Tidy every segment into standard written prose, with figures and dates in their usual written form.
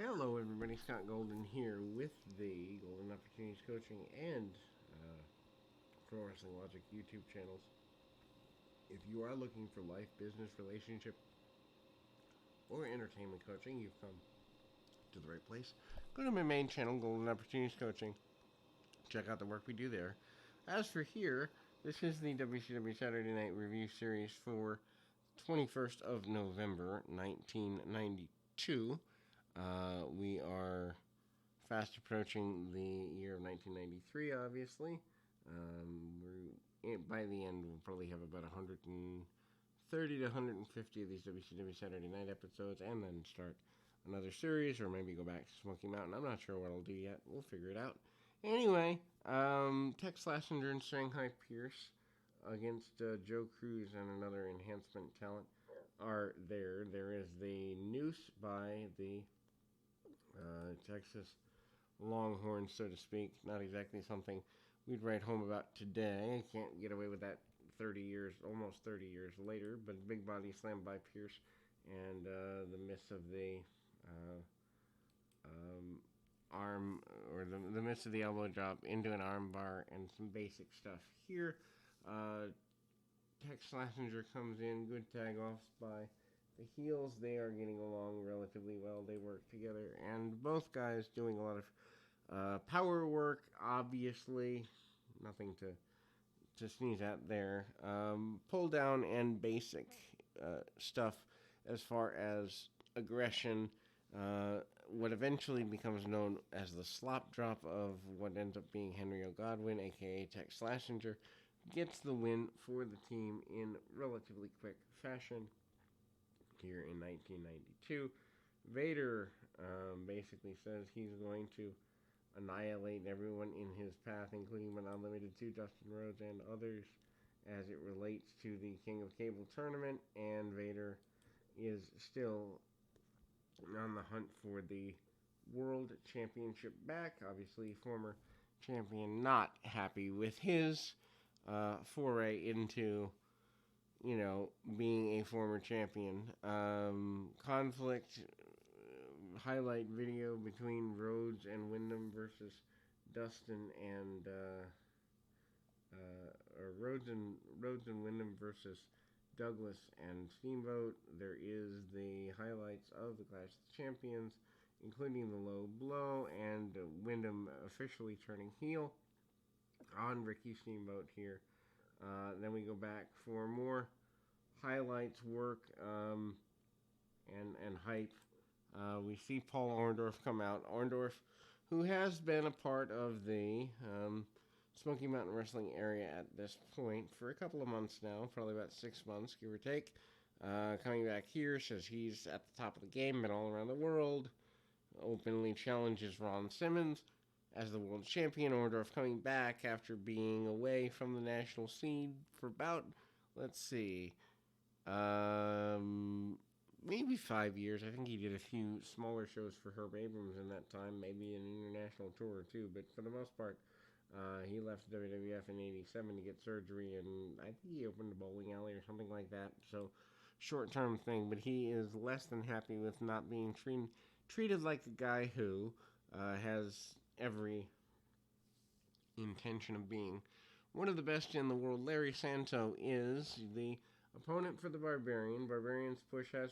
Hello, everybody. Scott Golden here with the Golden Opportunities Coaching and Pro Wrestling Logic YouTube channels. If you are looking for life, business, relationship, or entertainment coaching, you've come to the right place. Go to my main channel, Golden Opportunities Coaching. Check out the work we do there. As for here, this is the WCW Saturday Night Review Series for 21st of November, 1992. We are fast approaching the year of 1993, obviously. By the end, we'll probably have about 130 to 150 of these WCW Saturday Night episodes, and then start another series, or maybe go back to Smoky Mountain. I'm not sure what I'll do yet. We'll figure it out. Anyway, Tex Slazenger and Shanghai Pierce against Joe Cruz and another enhancement talent are there. There is the noose by the Texas Longhorns, so to speak. Not exactly something we'd write home about today. I can't get away with that 30 years, almost 30 years later. But big body slam by Pierce and the miss of the arm, or the miss of the elbow drop into an arm bar, and some basic stuff here. Tex Slazenger comes in, good tag offs by the heels. They are getting along relatively well. They work together, and both guys doing a lot of power work. Obviously, nothing to sneeze at there. Pull down and basic stuff as far as aggression. What eventually becomes known as the slop drop of what ends up being Henry O. Godwinn, aka Tex Slazenger, gets the win for the team in relatively quick fashion here in 1992. Vader basically says he's going to annihilate everyone in his path, including but not limited to Dustin Rhodes and others, as it relates to the King of Cable tournament. And Vader is still on the hunt for the World Championship back. Obviously, former champion not happy with his foray into, being a former champion. Conflict highlight video between Rhodes and Wyndham versus Dustin and or Rhodes and Wyndham versus Douglas and Steamboat. There is the highlights of the Clash of the Champions, including the low blow and Wyndham officially turning heel on Ricky Steamboat here. Then we go back for more highlights, work, and hype. We see Paul Orndorff come out. Orndorff, who has been a part of the Smoky Mountain Wrestling area at this point for a couple of months now, probably about 6 months, give or take. Coming back here, says he's at the top of the game, been all around the world. Openly challenges Ron Simmons as the world champion. Orndorff coming back after being away from the national scene for about, let's see, maybe 5 years. I think he did a few smaller shows for Herb Abrams in that time, maybe an international tour or two, but for the most part, he left WWF in '87 to get surgery, and I think he opened a bowling alley or something like that. So, short-term thing, but he is less than happy with not being treated like a guy who has every intention of being one of the best in the world. Larry Santo is the opponent for the Barbarian. Barbarian's push has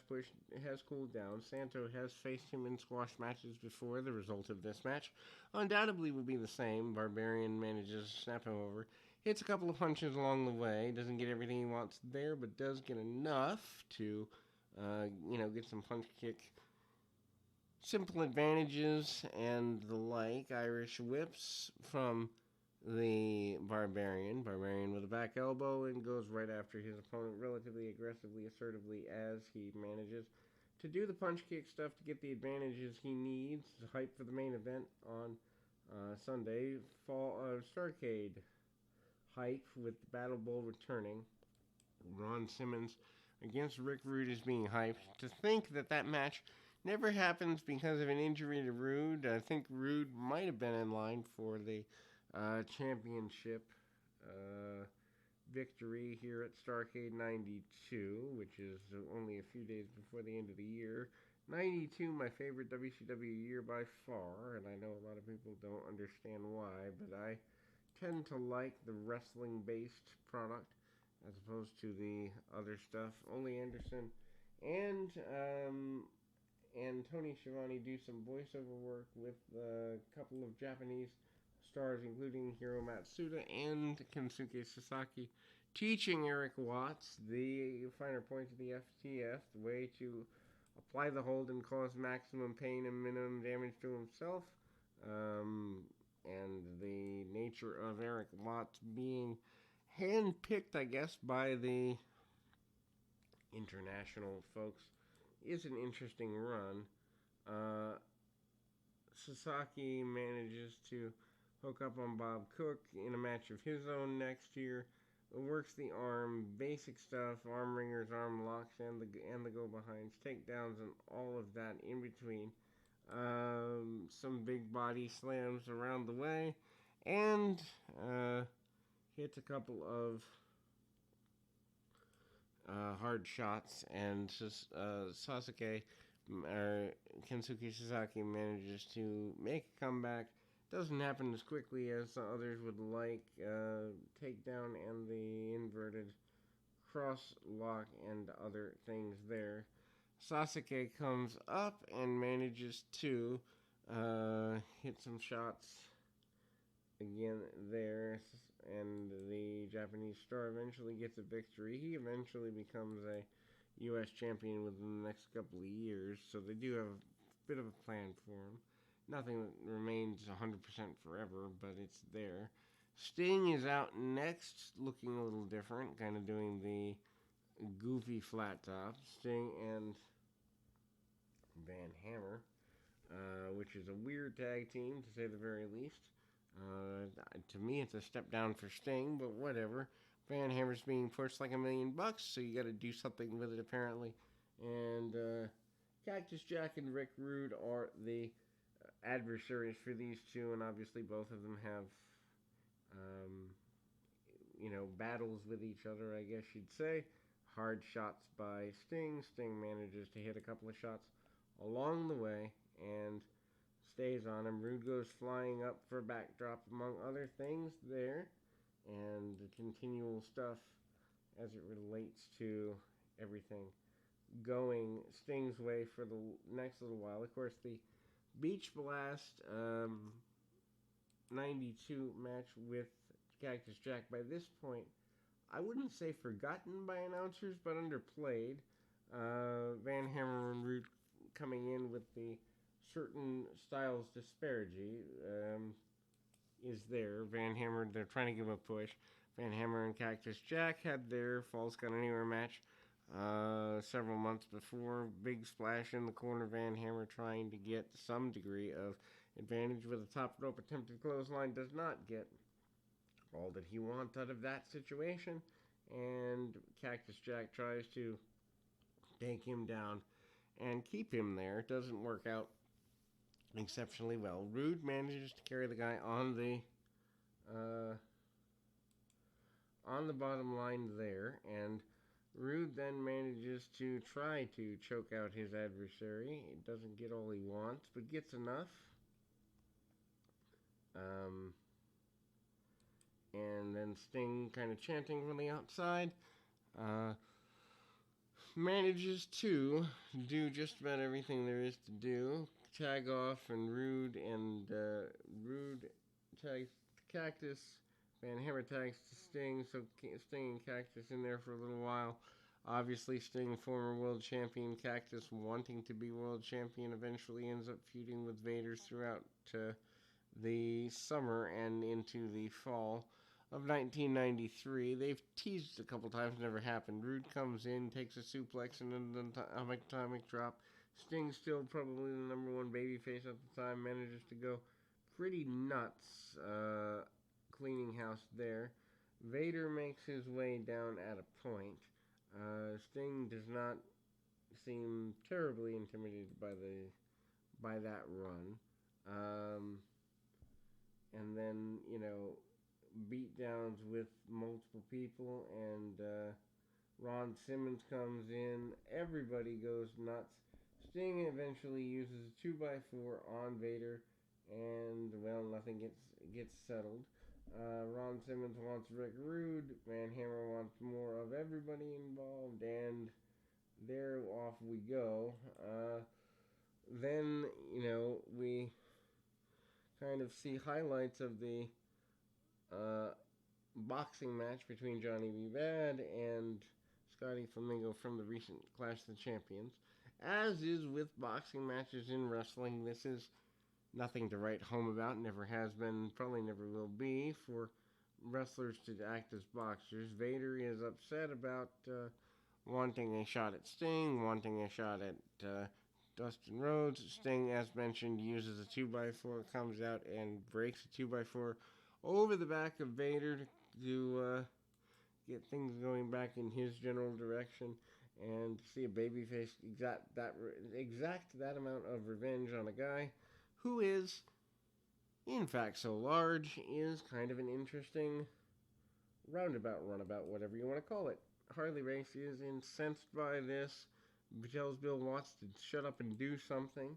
cooled down. Santo has faced him in squash matches before. The result of this match undoubtedly would be the same. Barbarian manages to snap him over. Hits a couple of punches along the way. Doesn't get everything he wants there, but does get enough to, get some punch kick simple advantages and the like. Irish whips from the Barbarian. Barbarian with a back elbow and goes right after his opponent relatively aggressively, assertively, as he manages to do the punch kick stuff to get the advantages he needs. Hype for the main event on Sunday. Starrcade hype with the Battle Bowl returning. Ron Simmons against Rick Rude is being hyped. To think that match never happens because of an injury to Rude. I think Rude might have been in line for the championship victory here at Starrcade 92, which is only a few days before the end of the year. 92, my favorite WCW year by far, and I know a lot of people don't understand why, but I tend to like the wrestling based product as opposed to the other stuff. Ole Anderson and Tony Schiavone do some voiceover work with a couple of Japanese stars, including Hiro Matsuda and Kensuke Sasaki, teaching Eric Watts the finer points of the FTF, the way to apply the hold and cause maximum pain and minimum damage to himself. And the nature of Eric Watts being handpicked, I guess, by the international folks is an interesting run. Sasaki manages to hook up on Bob Cook in a match of his own next year. Works the arm, basic stuff, arm ringers, arm locks, and the go behinds, takedowns, and all of that in between. Some big body slams around the way, and hits a couple of hard shots, and Kensuke Sasaki manages to make a comeback. Doesn't happen as quickly as others would like. Takedown and the inverted cross lock and other things there. Sasuke comes up and manages to hit some shots again there, and the Japanese star eventually gets a victory. He eventually becomes a U.S. champion within the next couple of years, so they do have a bit of a plan for him. Nothing that remains 100% forever, but it's there. Sting is out next, looking a little different, kind of doing the goofy flat top. Sting and Van Hammer, which is a weird tag team, to say the very least. To me, it's a step down for Sting, but whatever. Van Hammer's being pushed like $1 million, so you got to do something with it, apparently. And Cactus Jack and Rick Rude are the adversaries for these two, and obviously both of them have, battles with each other, I guess you'd say. Hard shots by Sting. Sting manages to hit a couple of shots along the way and stays on him. Rude goes flying up for a backdrop, among other things there, and the continual stuff as it relates to everything going Sting's way for the next little while. Of course, the Beach Blast 92 match with Cactus Jack, by this point, I wouldn't say forgotten by announcers, but underplayed. Van Hammer and Rude coming in with the certain styles disparity is there. Van Hammer, they're trying to give him a push. Van Hammer and Cactus Jack had their Falls Count Anywhere match several months before. Big splash in the corner. Van Hammer trying to get some degree of advantage with a top rope attempted clothesline. Does not get all that he wants out of that situation. And Cactus Jack tries to take him down and keep him there. It doesn't work out exceptionally well. Rude manages to carry the guy on the bottom line there, and Rude then manages to try to choke out his adversary. It doesn't get all he wants, but gets enough. And then Sting, kind of chanting from the outside, manages to do just about everything there is to do. Tag off, and Rude tags Cactus. Van Hammer tags to Sting, so Sting and Cactus in there for a little while. Obviously, Sting, former world champion, Cactus wanting to be world champion, eventually ends up feuding with Vader throughout the summer and into the fall of 1993. They've teased a couple times, never happened. Rude comes in, takes a suplex and an atomic drop. Sting, still probably the number one babyface at the time, manages to go pretty nuts, cleaning house there. Vader makes his way down at a point. Sting does not seem terribly intimidated by that run. And then, beatdowns with multiple people, and Ron Simmons comes in. Everybody goes nuts. Sting eventually uses a 2x4 on Vader, and well, nothing gets settled. Ron Simmons wants Rick Rude. Van Hammer wants more of everybody involved, and there off we go. Then we kind of see highlights of the uh, boxing match between Johnny B. Bad and Scotty Flamingo from the recent Clash of the Champions. As is with boxing matches in wrestling, this is nothing to write home about, never has been, probably never will be, for wrestlers to act as boxers. Vader is upset about wanting a shot at Sting, wanting a shot at Dustin Rhodes. Sting, as mentioned, uses a 2x4, comes out and breaks a 2x4 over the back of Vader to get things going back in his general direction, and see a babyface exact that amount of revenge on a guy who is, in fact, so large is kind of an interesting runabout, whatever you want to call it. Harley Race is incensed by this, tells Bill Watts to shut up and do something.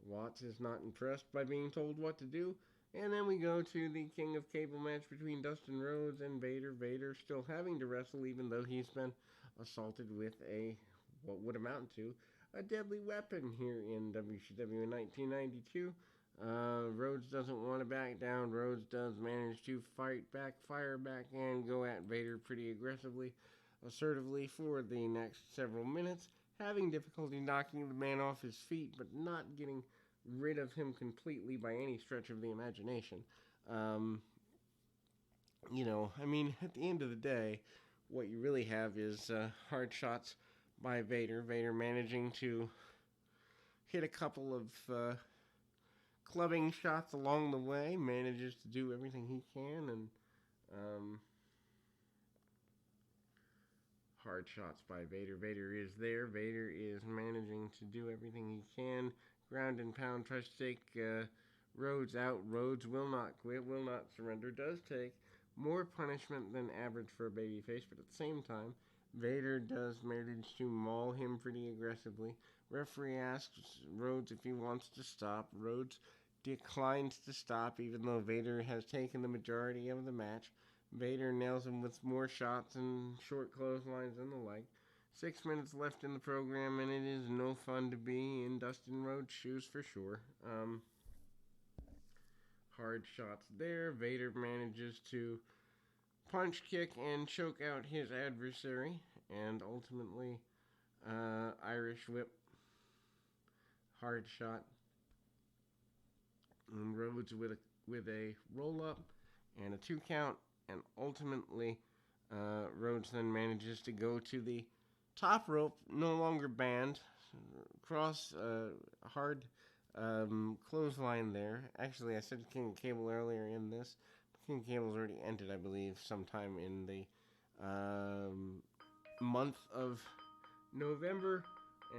Watts is not impressed by being told what to do. And then we go to the King of Cable match between Dustin Rhodes and Vader. Vader still having to wrestle even though he's been assaulted with what would amount to a deadly weapon here in WCW in 1992. Rhodes doesn't want to back down. Rhodes does manage to fight back, fire back, and go at Vader pretty aggressively, assertively for the next several minutes, having difficulty knocking the man off his feet, but not getting rid of him completely by any stretch of the imagination. At the end of the day, what you really have is hard shots by Vader. Vader managing to hit a couple of clubbing shots along the way, manages to do everything he can, and hard shots by Vader. Vader is there. Vader is managing to do everything he can. Ground and pound, tries to take Rhodes out. Rhodes will not quit, will not surrender. Does take more punishment than average for a babyface, but at the same time, Vader does manage to maul him pretty aggressively. Referee asks Rhodes if he wants to stop. Rhodes declines to stop, even though Vader has taken the majority of the match. Vader nails him with more shots and short clotheslines and the like. 6 minutes left in the program, and it is no fun to be in Dustin Rhodes' shoes for sure. Hard shots there. Vader manages to punch, kick, and choke out his adversary, and ultimately Irish whip. Hard shot. And Rhodes with a roll up and a 2 count, and ultimately Rhodes then manages to go to the top rope, no longer banned. Cross hard clothesline there. Actually, I said King of Cable earlier in this. King of Cable's already ended, I believe, sometime in the month of November.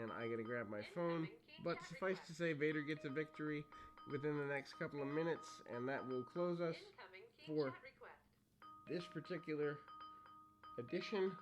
And I gotta grab my phone. But suffice to say, Vader gets a victory within the next couple of minutes, and that will close us for this particular edition